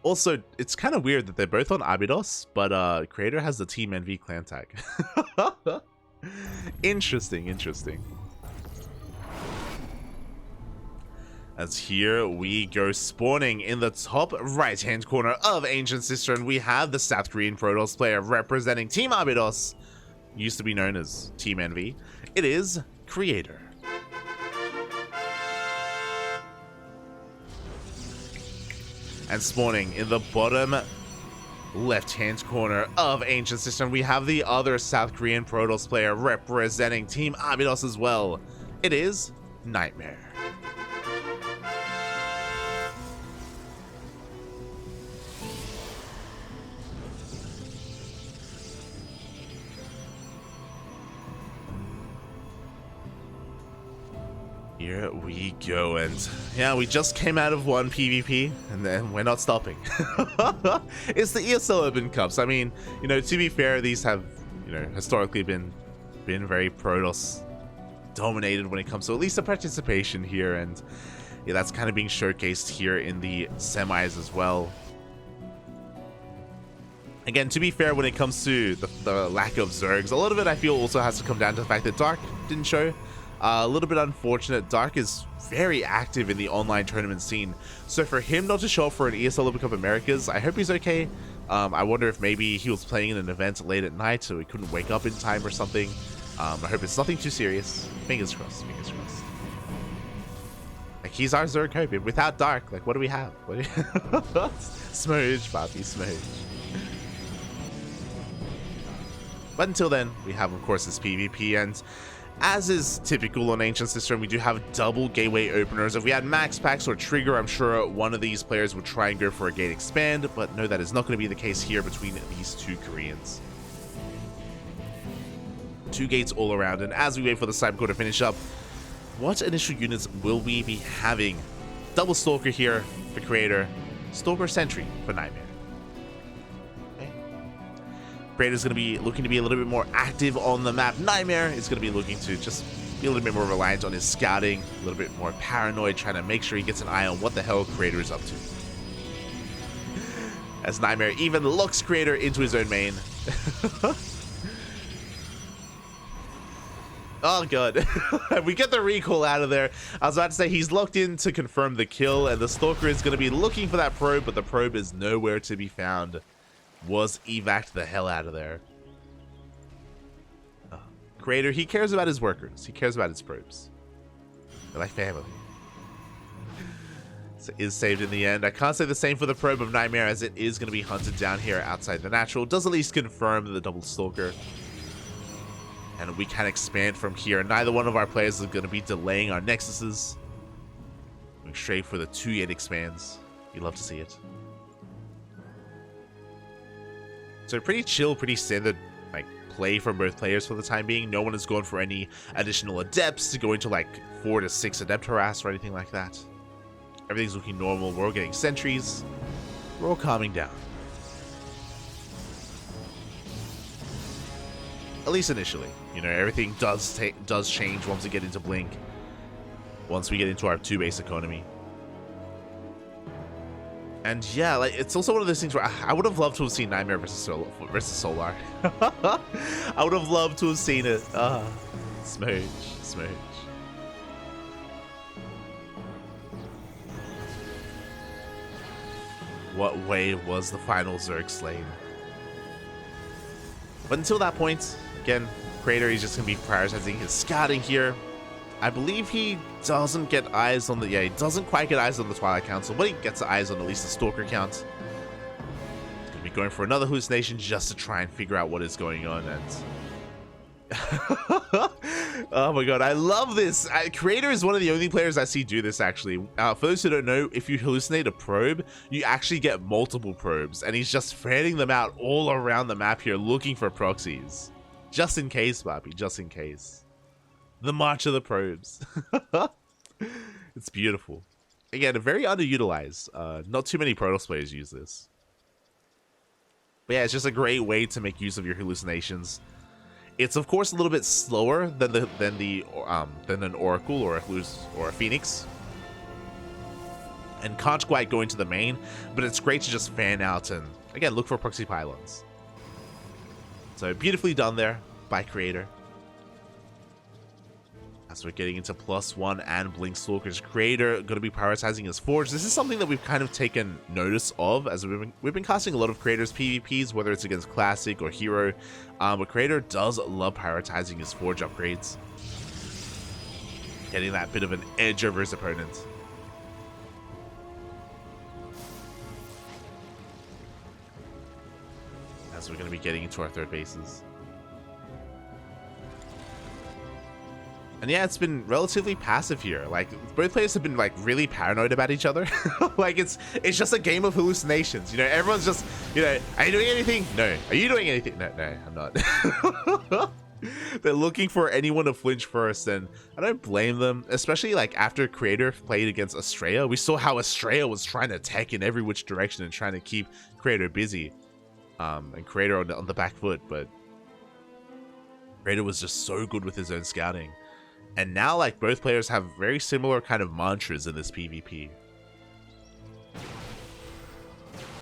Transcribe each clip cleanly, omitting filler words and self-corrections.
Also, it's kind of weird that they're both on Abydos, but Creator has the Team NV clan tag. Interesting, interesting. As here we go, spawning in the top right-hand corner of Ancient Cistern, we have the South Korean Protoss player representing Team Abydos, used to be known as Team NV. It is Creator. And spawning in the bottom left-hand corner of Ancient Cistern, we have the other South Korean Protoss player representing Team Abydos as well. It is NightMare. Here we go, and yeah, we just came out of one PvP, and then we're not stopping. It's the ESL Open Cups. I mean, you know, to be fair, these have, you know, historically been very Protoss dominated when it comes to at least the participation here, and yeah, that's kind of being showcased here in the semis as well. Again, to be fair, when it comes to the lack of Zergs, a lot of it I feel also has to come down to the fact that Dark didn't show. A little bit unfortunate. Dark is very active in the online tournament scene, so for him not to show up for an ESL Open Cup Americas, I hope he's okay. I wonder if maybe he was playing in an event late at night so he couldn't wake up in time or something. I hope it's nothing too serious. Fingers crossed, fingers crossed. Like, he's our Zerg hope. Without Dark, like, what do we have? What do Smooge, Bobby, smooge. But until then, we have, of course, this PvP, and as is typical on Ancient Cistern, we do have double gateway openers. If we had Max Packs or Trigger, I'm sure one of these players would try and go for a gate expand, but no, that is not going to be the case here between these two Koreans. Two gates all around, and as we wait for the Cybercore to finish up, what initial units will we be having? Double Stalker here for Creator, Stalker Sentry for NightMare. Creator's going to be looking to be a little bit more active on the map. NightMare is going to be looking to just be a little bit more reliant on his scouting, a little bit more paranoid, trying to make sure he gets an eye on what the hell Creator is up to. As NightMare even looks Creator into his own main. Oh god. We get the recall out of there. I was about to say he's locked in to confirm the kill, and the Stalker is going to be looking for that probe, but the probe is nowhere to be found. Was evac'd the hell out of there. Creator, he cares about his workers. He cares about his probes. They're like family. So is saved in the end. I can't say the same for the probe of NightMare, as it is going to be hunted down here outside the natural. Does at least confirm the double Stalker. And we can expand from here. Neither one of our players is going to be delaying our Nexuses. Going straight for the 2-8 expands. You love to see it. So pretty chill, pretty standard like play from both players for the time being. No one has gone for any additional adepts to go into like 4 to 6 adept harass or anything like that. Everything's looking normal. We're all getting sentries. We're all calming down. At least initially. You know, everything does change once we get into Blink. Once we get into our 2-base economy. And yeah, like, it's also one of those things where I would have loved to have seen NightMare versus Solar. I would have loved to have seen it. Smooch, smooch. What way was the final Zerg slain? But until that point, again, Creator is just going to be prioritizing his scouting here. I believe he doesn't get eyes on the... Yeah, he doesn't quite get eyes on the Twilight Council, but he gets eyes on at least the Stalker count. He's going to be going for another hallucination just to try and figure out what is going on, and... Oh my god, I love this! Creator is one of the only players I see do this, actually. For those who don't know, if you hallucinate a probe, you actually get multiple probes, and he's just fanning them out all around the map here, looking for proxies. Just in case, Bobby, just in case. The March of the Probes. It's beautiful. Again, very underutilized. Not too many Protoss players use this. But yeah, it's just a great way to make use of your hallucinations. It's of course a little bit slower than an Oracle or a Phoenix. and can't quite go into the main, but it's great to just fan out and, again, look for proxy pylons. So beautifully done there by Creator. As we're getting into +1 and Blink Stalkers, Creator going to be prioritizing his Forge. This is something that we've kind of taken notice of, as we've been casting a lot of Creator's PvPs, whether it's against Classic or Hero, but Creator does love prioritizing his Forge upgrades, getting that bit of an edge over his opponent. As we're going to be getting into our third bases. And yeah, it's been relatively passive here. Like, both players have been like really paranoid about each other. Like, it's just a game of hallucinations. You know, everyone's just, you know, are you doing anything? No. Are you doing anything? No, I'm not. They're looking for anyone to flinch first, and I don't blame them. Especially like after Creator played against Estrella, we saw how Estrella was trying to attack in every which direction and trying to keep Creator busy, and Creator on the back foot. But Creator was just so good with his own scouting. And now, like, both players have very similar kind of mantras in this PvP.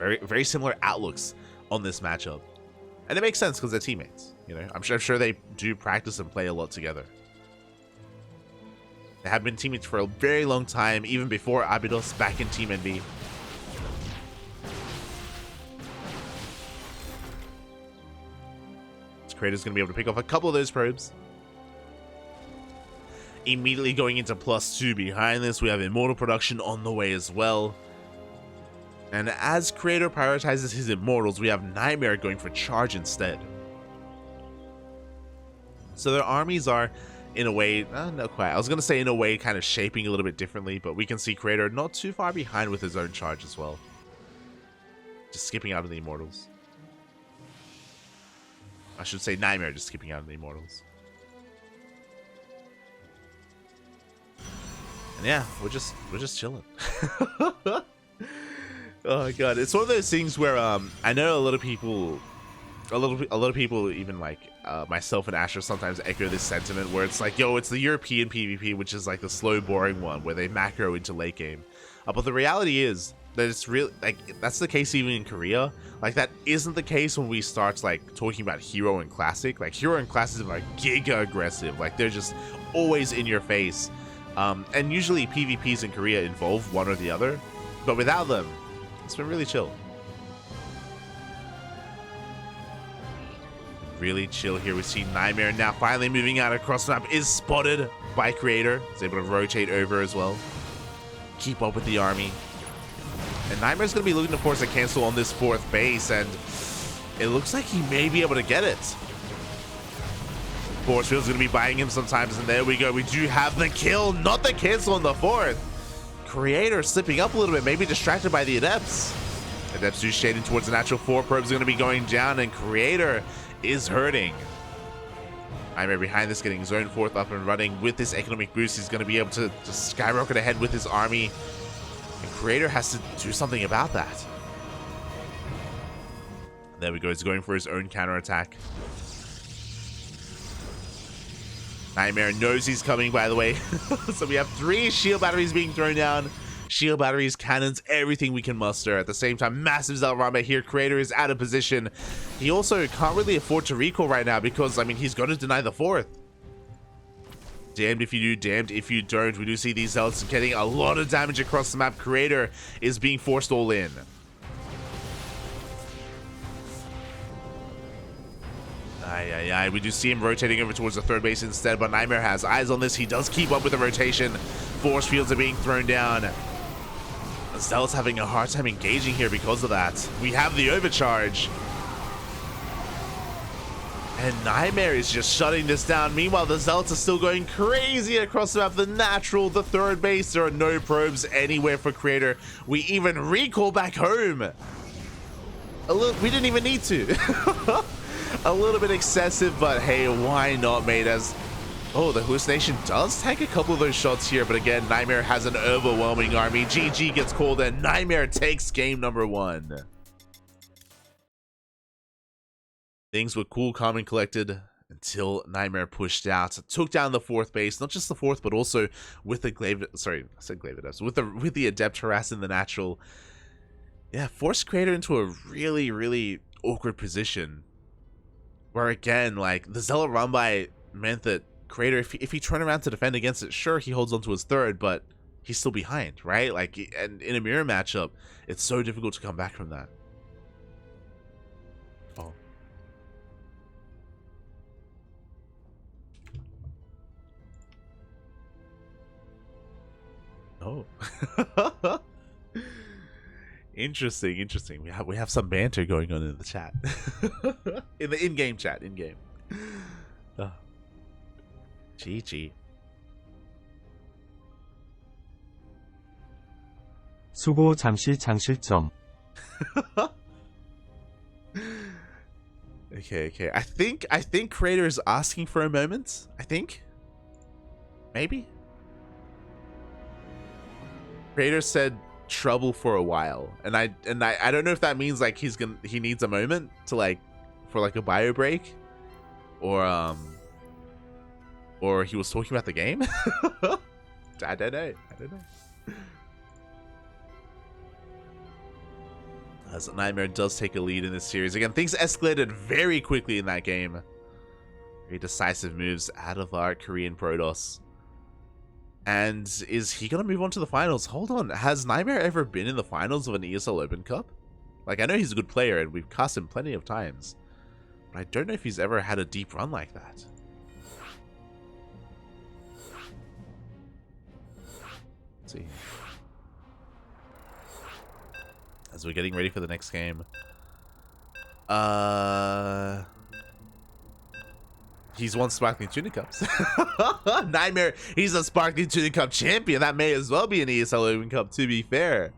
Very similar outlooks on this matchup. And it makes sense because they're teammates, you know? I'm sure they do practice and play a lot together. They have been teammates for a very long time, even before Abydos back in Team NB. This Creator's going to be able to pick off a couple of those probes. Immediately going into +2 behind this, we have Immortal production on the way as well. And as Creator prioritizes his Immortals, we have NightMare going for charge instead. So their armies are, in a way, not quite. I was going to say in a way kind of shaping a little bit differently, but we can see Creator not too far behind with his own charge as well. Just skipping out of the Immortals. I should say NightMare just skipping out of the Immortals. And yeah, we're just chilling. Oh my god, it's one of those things where I know a lot of people, even like myself and Asher sometimes echo this sentiment where it's like, yo, it's the European PvP, which is like the slow, boring one where they macro into late game. But the reality is that it's real, like that's the case even in Korea. Like that isn't the case when we start like talking about Hero and Classic. Like Hero and Classic are like giga aggressive. Like they're just always in your face. And usually PvPs in Korea involve one or the other, but without them, it's been really chill. Really chill here. We see NightMare now finally moving out across the map, is spotted by Creator. He's able to rotate over as well. Keep up with the army. And NightMare's going to be looking to force a cancel on this fourth base, and it looks like he may be able to get it. Force Field's going to be buying him sometimes, and there we go. We do have the kill, not the cancel on the fourth. Creator slipping up a little bit, maybe distracted by the Adepts. Adepts do shading towards the natural 4 probes are going to be going down, and Creator is hurting. NightMare behind this, getting zone 4th up and running. With this economic boost, he's going to be able to just skyrocket ahead with his army. And Creator has to do something about that. There we go, he's going for his own counterattack. NightMare knows he's coming, by the way. So we have 3 shield batteries being thrown down. Shield batteries, cannons, everything we can muster. At the same time, massive Zelramba here. Creator is out of position. He also can't really afford to recall right now because, I mean, he's got to deny the 4th. Damned if you do, damned if you don't. We do see these Zealots getting a lot of damage across the map. Creator is being forced all in. We do see him rotating over towards the 3rd base instead, but NightMare has eyes on this. He does keep up with the rotation. Force fields are being thrown down. Zealot's having a hard time engaging here because of that. We have the overcharge. And NightMare is just shutting this down. Meanwhile, the Zealots are still going crazy across the map. The natural, the 3rd base. There are no probes anywhere for Creator. We even recall back home. We didn't even need to. A little bit excessive, but hey, why not, mate? As the hallucination does take a couple of those shots here, but again, NightMare has an overwhelming army. GG gets called, and NightMare takes game number 1. Things were cool, calm, and collected until NightMare pushed out, took down the 4th base, not just the 4th, but also with the with the Adept harassing the natural. Yeah, forced Creator into a really, really awkward position. Where again, like, the Zealot run by meant that Creator, if he turned around to defend against it, sure, he holds onto his 3rd, but he's still behind, right? Like, and in a mirror matchup, it's so difficult to come back from that. Oh. Oh. Interesting. We have some banter going on in the chat. In the in-game chat, in-game. GG. 수고 잠시 장실점. Okay. I think Creator is asking for a moment. I think. Maybe. Creator said trouble for a while, and I don't know if that means like he needs a moment to like for like a bio break, or he was talking about the game. I don't know. As NightMare does take a lead in this series. Again, things escalated very quickly in that game. Very decisive moves out of our Korean Protoss. And is he going to move on to the finals? Hold on. Has NightMare ever been in the finals of an ESL Open Cup? Like, I know he's a good player and we've cast him plenty of times. But I don't know if he's ever had a deep run like that. Let's see. As we're getting ready for the next game. He's won Sparkling Tuna Cups. NightMare, he's a Sparkling Tuna Cup champion. That may as well be an ESL Open Cup, to be fair.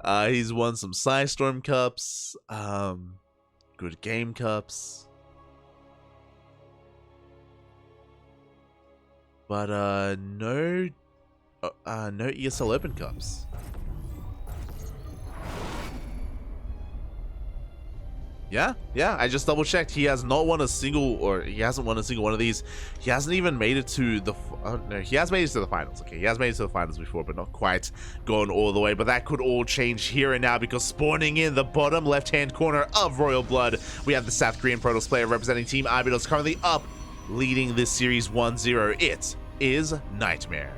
He's won some Psystorm Cups. Good Game Cups. But no ESL Open Cups. Yeah, I just double checked. He has not won a single, or he hasn't won a single one of these. He hasn't even made it to the, no, he has made it to the finals. Okay, he has made it to the finals before, but not quite gone all the way. But that could all change here and now, because spawning in the bottom left-hand corner of Royal Blood, we have the South Korean Protoss player representing Team Arbidos, currently up, leading this series 1-0. It is NightMare.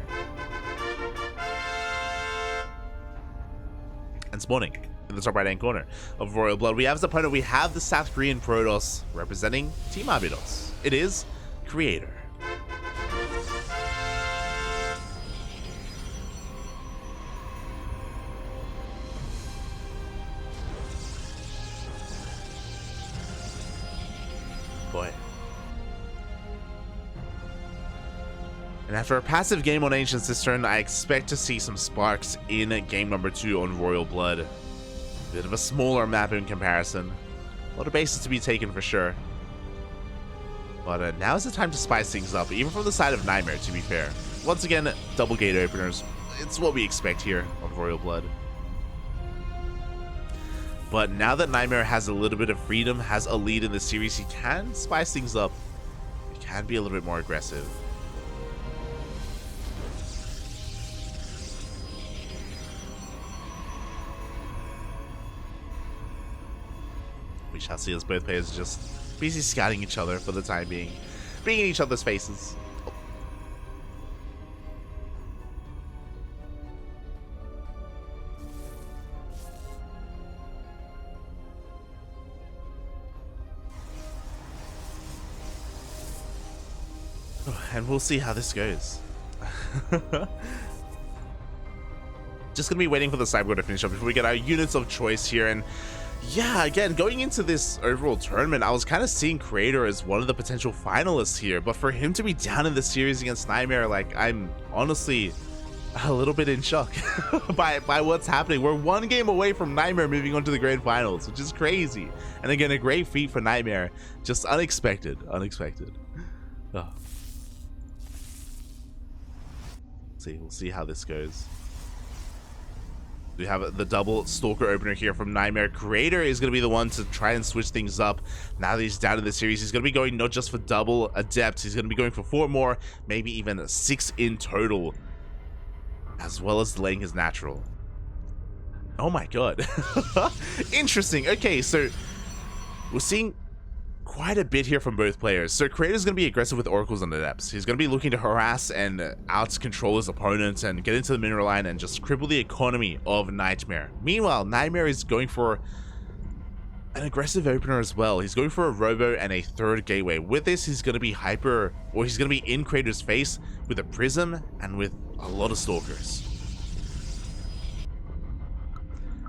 And spawning in the top right-hand corner of Royal Blood, we have as opponent, we have the South Korean Protoss representing Team Arbidos. It is Creator. Boy. And after a passive game on Ancients this turn, I expect to see some sparks in game number 2 on Royal Blood. Bit of a smaller map in comparison. A lot of bases to be taken for sure. But now is the time to spice things up, even from the side of NightMare, to be fair. Once again, double gate openers. It's what we expect here on Royal Blood. But now that NightMare has a little bit of freedom, has a lead in the series, he can spice things up. He can be a little bit more aggressive. We shall see as both players just busy scouting each other for the time being in each other's faces. And we'll see how this goes. Just gonna be waiting for the Cyber to finish up before we get our units of choice here. And yeah, again, going into this overall tournament, I was kind of seeing Creator as one of the potential finalists here, but for him to be down in the series against NightMare, like, I'm honestly a little bit in shock by what's happening. We're one game away from NightMare moving on to the grand finals, which is crazy. And again, a great feat for NightMare. Just unexpected. Oh. We'll see how this goes. We have the double Stalker opener here from NightMare. Creator is going to be the one to try and switch things up. Now that he's down in the series, he's going to be going not just for double Adepts, he's going to be going for 4 more, maybe even 6 in total, as well as delaying his natural. Oh my god. Interesting. Okay, so we're seeing quite a bit here from both players. So Creator's going to be aggressive with Oracles and Adepts. He's going to be looking to harass and out-control his opponents and get into the mineral line and just cripple the economy of NightMare. Meanwhile, NightMare is going for an aggressive opener as well. He's going for a Robo and a 3rd gateway. With this, he's going to be he's going to be in Creator's face with a Prism and with a lot of Stalkers.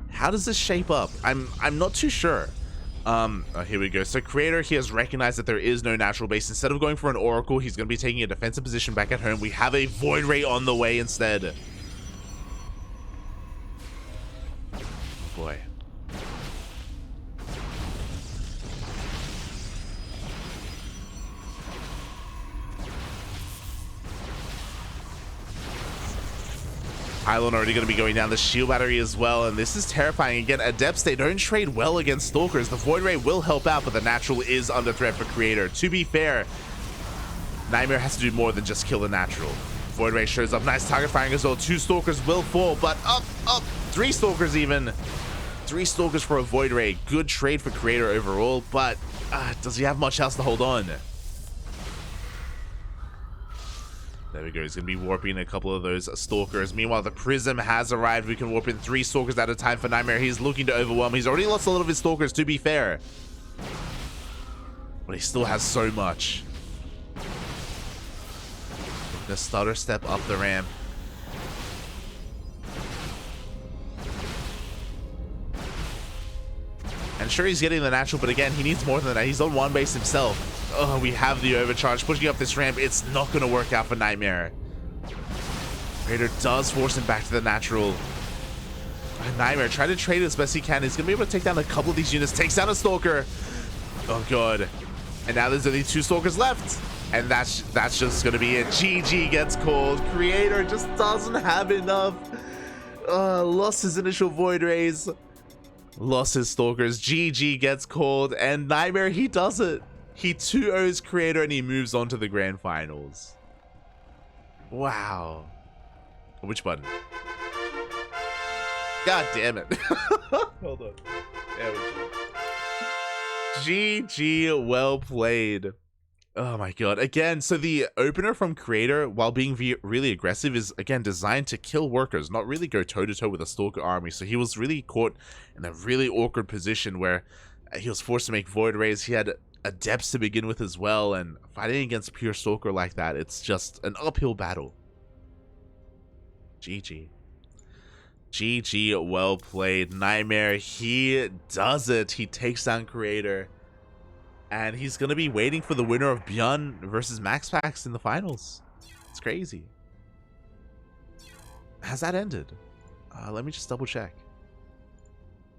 How does this shape up? I'm not too sure. Oh, here we go. So Creator, he has recognized that there is no natural base. Instead of going for an Oracle, he's going to be taking a defensive position back at home. We have a Void Ray on the way instead. Oh boy. Pylon already going to be going down the shield battery as well, and this is terrifying. Again, Adepts, they don't trade well against Stalkers. The Void Ray will help out, but the natural is under threat for Creator. To be fair, NightMare has to do more than just kill the natural. Void Ray shows up. Nice target firing as well. 2 Stalkers will fall, but up. 3 Stalkers even. 3 Stalkers for a Void Ray. Good trade for Creator overall, but does he have much else to hold on? There we go. He's going to be warping a couple of those Stalkers. Meanwhile, the Prism has arrived. We can warp in 3 Stalkers at a time for NightMare. He's looking to overwhelm. He's already lost a lot of his Stalkers, to be fair. But he still has so much. The stutter step up the ramp. And sure, he's getting the natural, but again, he needs more than that. He's on 1 base himself. Oh, we have the overcharge pushing up this ramp. It's not going to work out for NightMare. Creator does force him back to the natural. NightMare trying to trade as best he can. He's going to be able to take down a couple of these units. Takes down a Stalker. Oh, God. And now there's only 2 Stalkers left. And that's just going to be it. GG gets called. Creator just doesn't have enough. Lost his initial Void Rays. Lost his Stalkers. GG gets called. And NightMare, he does it. He 2-0s Creator and he moves on to the grand finals. Wow. Which button? God damn it. Hold on. There we go. GG, well played. Oh my god. Again, so the opener from Creator, while being really aggressive, is again designed to kill workers, not really go toe-to-toe with a Stalker army. So he was really caught in a really awkward position where he was forced to make Void Rays. He had Adepts to begin with as well, and fighting against pure Stalker like that, it's just an uphill battle. GG. GG, well played. NightMare, he does it. He takes down Creator. And he's going to be waiting for the winner of Beyond versus MaxPax in the finals. It's crazy. Has that ended? Let me just double check.